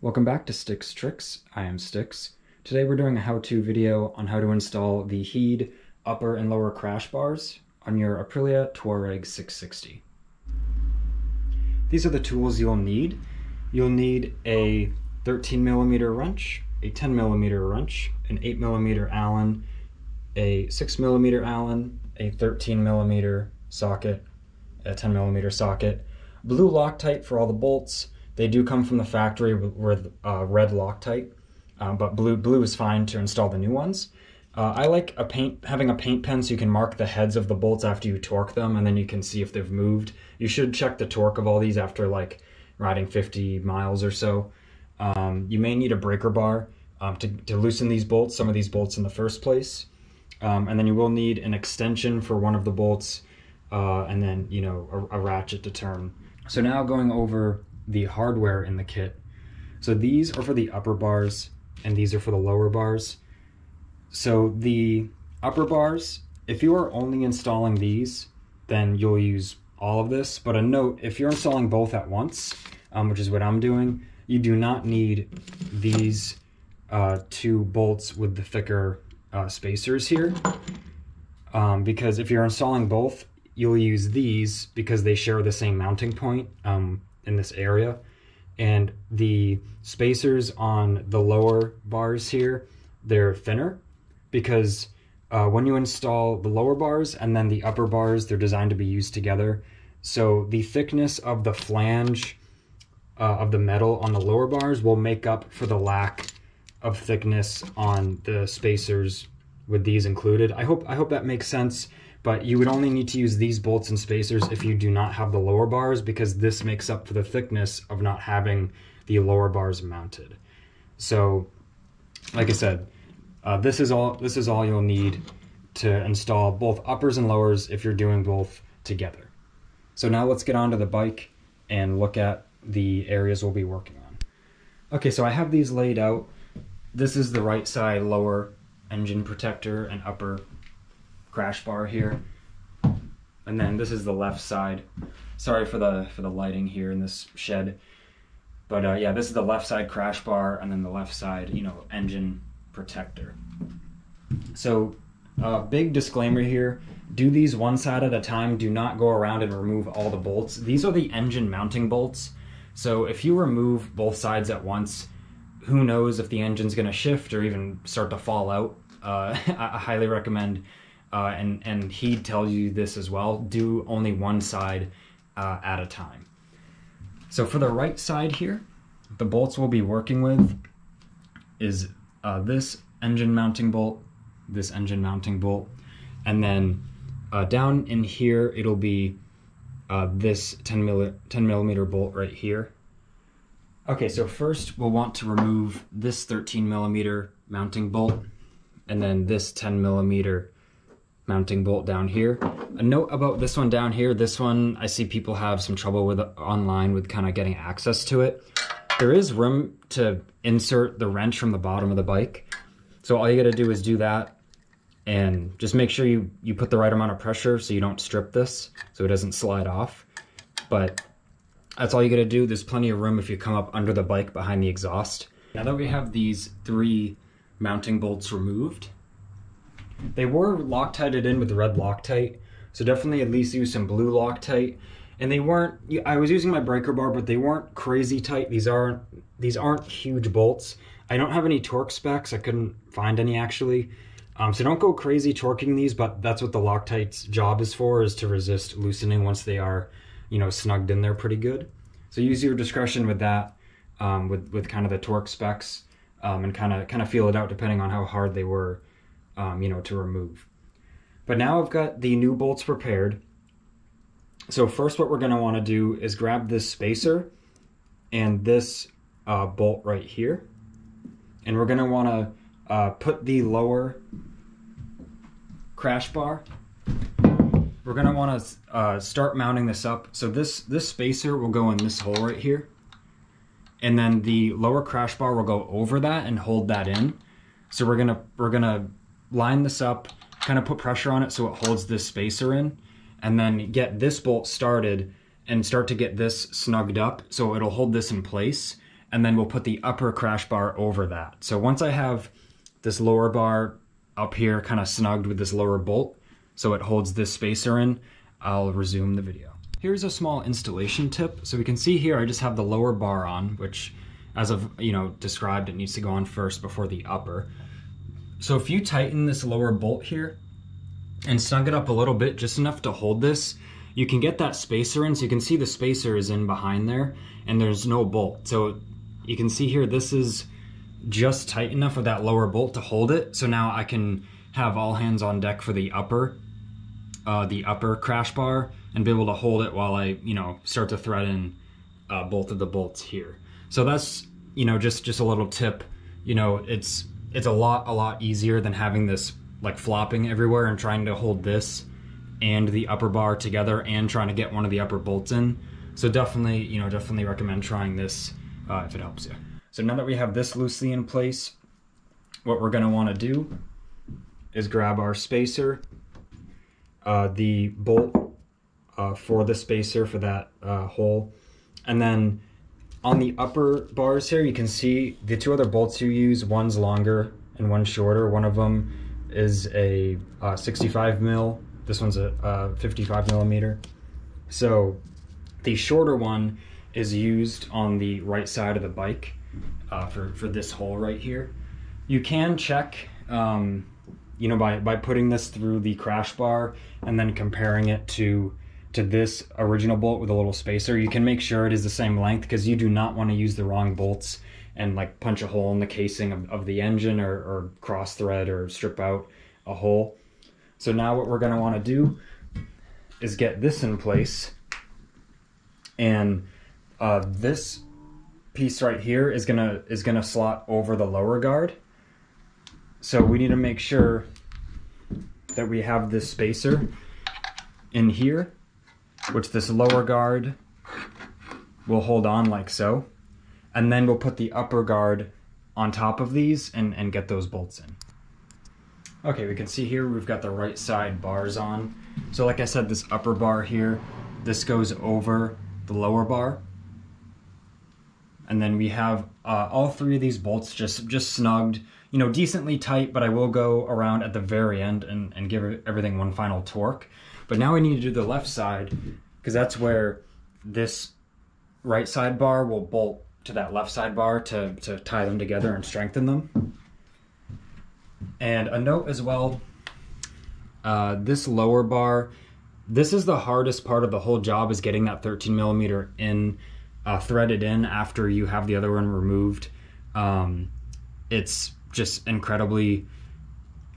Welcome back to Sticks Tricks. I am Sticks. Today we're doing a how-to video on how to install the heated upper and lower crash bars on your Aprilia Tuareg 660. These are the tools you'll need. You'll need a 13mm wrench, a 10mm wrench, an 8mm Allen, a 6mm Allen, a 13mm socket, a 10mm socket, blue Loctite for all the bolts. They do come from the factory with red Loctite, but blue is fine to install the new ones. I like having a paint pen so you can mark the heads of the bolts after you torque them, and then you can see if they've moved. You should check the torque of all these after like riding 50 miles or so. You may need a breaker bar to loosen these bolts, some of these bolts in the first place. And then you will need an extension for one of the bolts, and then, you know, a ratchet to turn. So now going over the hardware in the kit. So these are for the upper bars and these are for the lower bars. So the upper bars, if you are only installing these, then you'll use all of this. But a note, if you're installing both at once, which is what I'm doing, you do not need these two bolts with the thicker spacers here. Because if you're installing both, you'll use these because they share the same mounting point in this area, and the spacers on the lower bars here, they're thinner because when you install the lower bars and then the upper bars, they're designed to be used together. So the thickness of the flange of the metal on the lower bars will make up for the lack of thickness on the spacers with these included. I hope that makes sense. But you would only need to use these bolts and spacers if you do not have the lower bars, because this makes up for the thickness of not having the lower bars mounted. So, like I said, this is all you'll need to install both uppers and lowers if you're doing both together. So now let's get onto the bike and look at the areas we'll be working on. Okay, so I have these laid out. This is the right side lower engine protector and upper crash bar here, and then this is the left side. Sorry for the lighting here in this shed, but yeah, this is the left side crash bar, and then the left side, you know, engine protector. So big disclaimer here, do these one side at a time. Do not go around and remove all the bolts. These are the engine mounting bolts, so if you remove both sides at once, who knows if the engine's going to shift or even start to fall out. I highly recommend, and he'd tell you this as well, do only one side at a time. So for the right side here, the bolts we'll be working with is this engine mounting bolt, this engine mounting bolt, and then down in here it'll be this 10 millimeter bolt right here. Okay, so first we'll want to remove this 13mm mounting bolt, and then this 10mm mounting bolt down here. A note about this one down here, this one I see people have some trouble with online with kind of getting access to it. There is room to insert the wrench from the bottom of the bike. So all you gotta do is do that, and just make sure you put the right amount of pressure so you don't strip this, so it doesn't slide off. But that's all you gotta do. There's plenty of room if you come up under the bike behind the exhaust. Now that we have these three mounting bolts removed, they were Loctited in with red Loctite, so definitely at least use some blue Loctite. And they weren't, I was using my breaker bar, but they weren't crazy tight. These aren't huge bolts. I don't have any torque specs. I couldn't find any actually. So don't go crazy torquing these, but that's what the Loctite's job is for, is to resist loosening once they are, you know, snugged in there pretty good. So use your discretion with that, with kind of the torque specs, and kind of feel it out depending on how hard they were, you know, to remove. But now I've got the new bolts prepared. So first what we're going to want to do is grab this spacer and this bolt right here, and we're going to want to put the lower crash bar. We're going to want to start mounting this up. So this spacer will go in this hole right here, and then the lower crash bar will go over that and hold that in. So we're gonna line this up, kind of put pressure on it so it holds this spacer in, and then get this bolt started and start to get this snugged up so it'll hold this in place. and then we'll put the upper crash bar over that. So once I have this lower bar up here kind of snugged with this lower bolt, so it holds this spacer in, I'll resume the video. Here's a small installation tip. So we can see here I just have the lower bar on, which as I've described, it needs to go on first before the upper. So if you tighten this lower bolt here and snug it up a little bit, just enough to hold this, you can get that spacer in. So you can see the spacer is in behind there and there's no bolt. So you can see here, this is just tight enough with that lower bolt to hold it. So now I can have all hands on deck for the upper crash bar and be able to hold it while I, start to thread in both of the bolts here. So that's, just a little tip. It's a lot easier than having this like flopping everywhere and trying to hold this and the upper bar together and trying to get one of the upper bolts in. So definitely recommend trying this if it helps you. So now that we have this loosely in place, what we're gonna wanna do is grab our spacer, the bolt for the spacer for that hole, and then on the upper bars here, you can see the two other bolts you use, one's longer and one's shorter. One of them is a 65 mil, this one's a 55 millimeter. So the shorter one is used on the right side of the bike for this hole right here. You can check, by putting this through the crash bar and then comparing it to this original bolt with a little spacer. You can make sure it is the same length, because you do not want to use the wrong bolts and like punch a hole in the casing of the engine or cross thread or strip out a hole. So now what we're going to want to do is get this in place, and this piece right here is gonna slot over the lower guard. So we need to make sure that we have this spacer in here, which this lower guard will hold on like so, and then we'll put the upper guard on top of these and get those bolts in. Okay, we can see here we've got the right side bars on. So like I said, this upper bar here, this goes over the lower bar. And then we have all three of these bolts just snugged, decently tight, but I will go around at the very end and give everything one final torque. But now we need to do the left side, because that's where this right side bar will bolt to that left side bar to tie them together and strengthen them. And a note as well, this lower bar, this is the hardest part of the whole job, is getting that 13 millimeter in, threaded in after you have the other one removed. It's just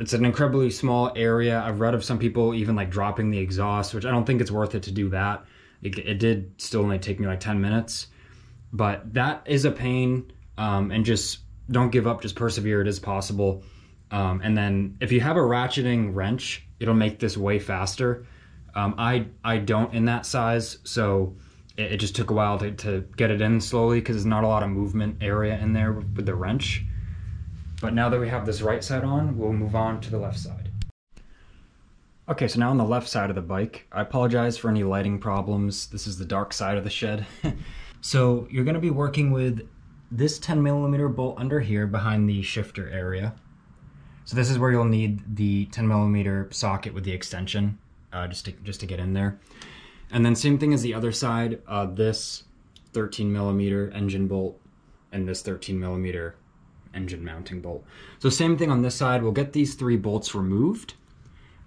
it's an incredibly small area. I've read of some people even like dropping the exhaust, which I don't think it's worth it to do that. It did still only take me like 10 minutes, but that is a pain. And just don't give up, just persevere, it is possible. And then if you have a ratcheting wrench, it'll make this way faster. I don't in that size, so it just took a while to get it in slowly, because there's not a lot of movement area in there with the wrench. But now that we have this right side on, we'll move on to the left side. Okay, so now on the left side of the bike, I apologize for any lighting problems. This is the dark side of the shed. So you're gonna be working with this 10 millimeter bolt under here behind the shifter area. So this is where you'll need the 10 millimeter socket with the extension, just to get in there. And then same thing as the other side, this 13 millimeter engine bolt and this 13 millimeter engine mounting bolt. So same thing on this side, we'll get these three bolts removed,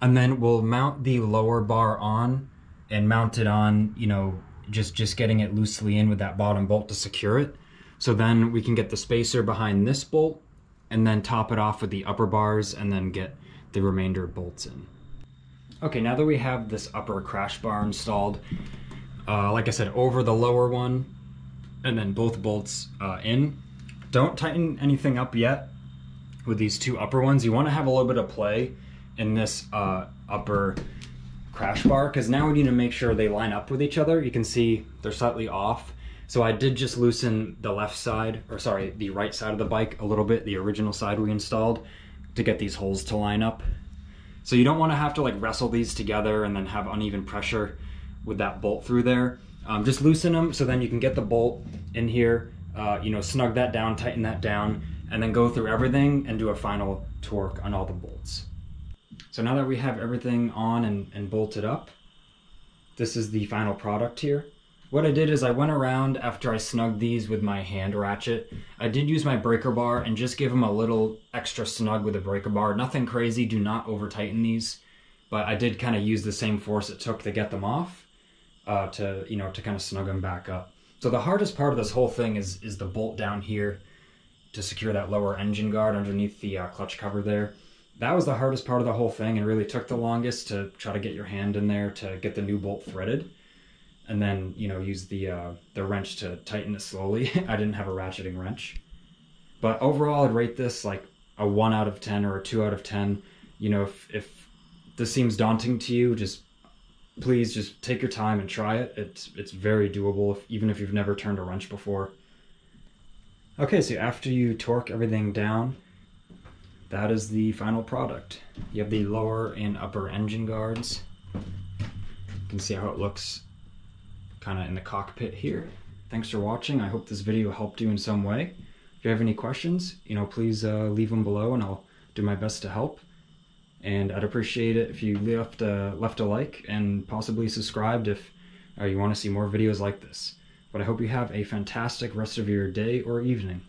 and then we'll mount the lower bar on and mount it on, just getting it loosely in with that bottom bolt to secure it. So then we can get the spacer behind this bolt and then top it off with the upper bars and then get the remainder bolts in. Okay, now that we have this upper crash bar installed, like I said, over the lower one and then both bolts in. Don't tighten anything up yet with these two upper ones. You want to have a little bit of play in this upper crash bar, because now we need to make sure they line up with each other. You can see they're slightly off. So I did just loosen the right side of the bike a little bit, the original side we installed, to get these holes to line up. So you don't want to have to like wrestle these together and then have uneven pressure with that bolt through there. Just loosen them so then you can get the bolt in here snug that down, tighten that down, and then go through everything and do a final torque on all the bolts. So now that we have everything on and bolted up, this is the final product here. What I did is I went around after I snugged these with my hand ratchet. I did use my breaker bar and just give them a little extra snug with a breaker bar. Nothing crazy, do not over tighten these, but I did kind of use the same force it took to get them off to kind of snug them back up. So the hardest part of this whole thing is the bolt down here to secure that lower engine guard underneath the clutch cover there. That was the hardest part of the whole thing and really took the longest to try to get your hand in there to get the new bolt threaded. And then, use the wrench to tighten it slowly. I didn't have a ratcheting wrench. But overall, I'd rate this like a 1 out of 10 or a 2 out of 10. If this seems daunting to you, please just take your time and try it. It's very doable, even if you've never turned a wrench before. Okay, so after you torque everything down, that is the final product. You have the lower and upper engine guards. You can see how it looks kind of in the cockpit here. Thanks for watching. I hope this video helped you in some way. If you have any questions, please leave them below and I'll do my best to help. And I'd appreciate it if you left a like and possibly subscribed if you want to see more videos like this. But I hope you have a fantastic rest of your day or evening.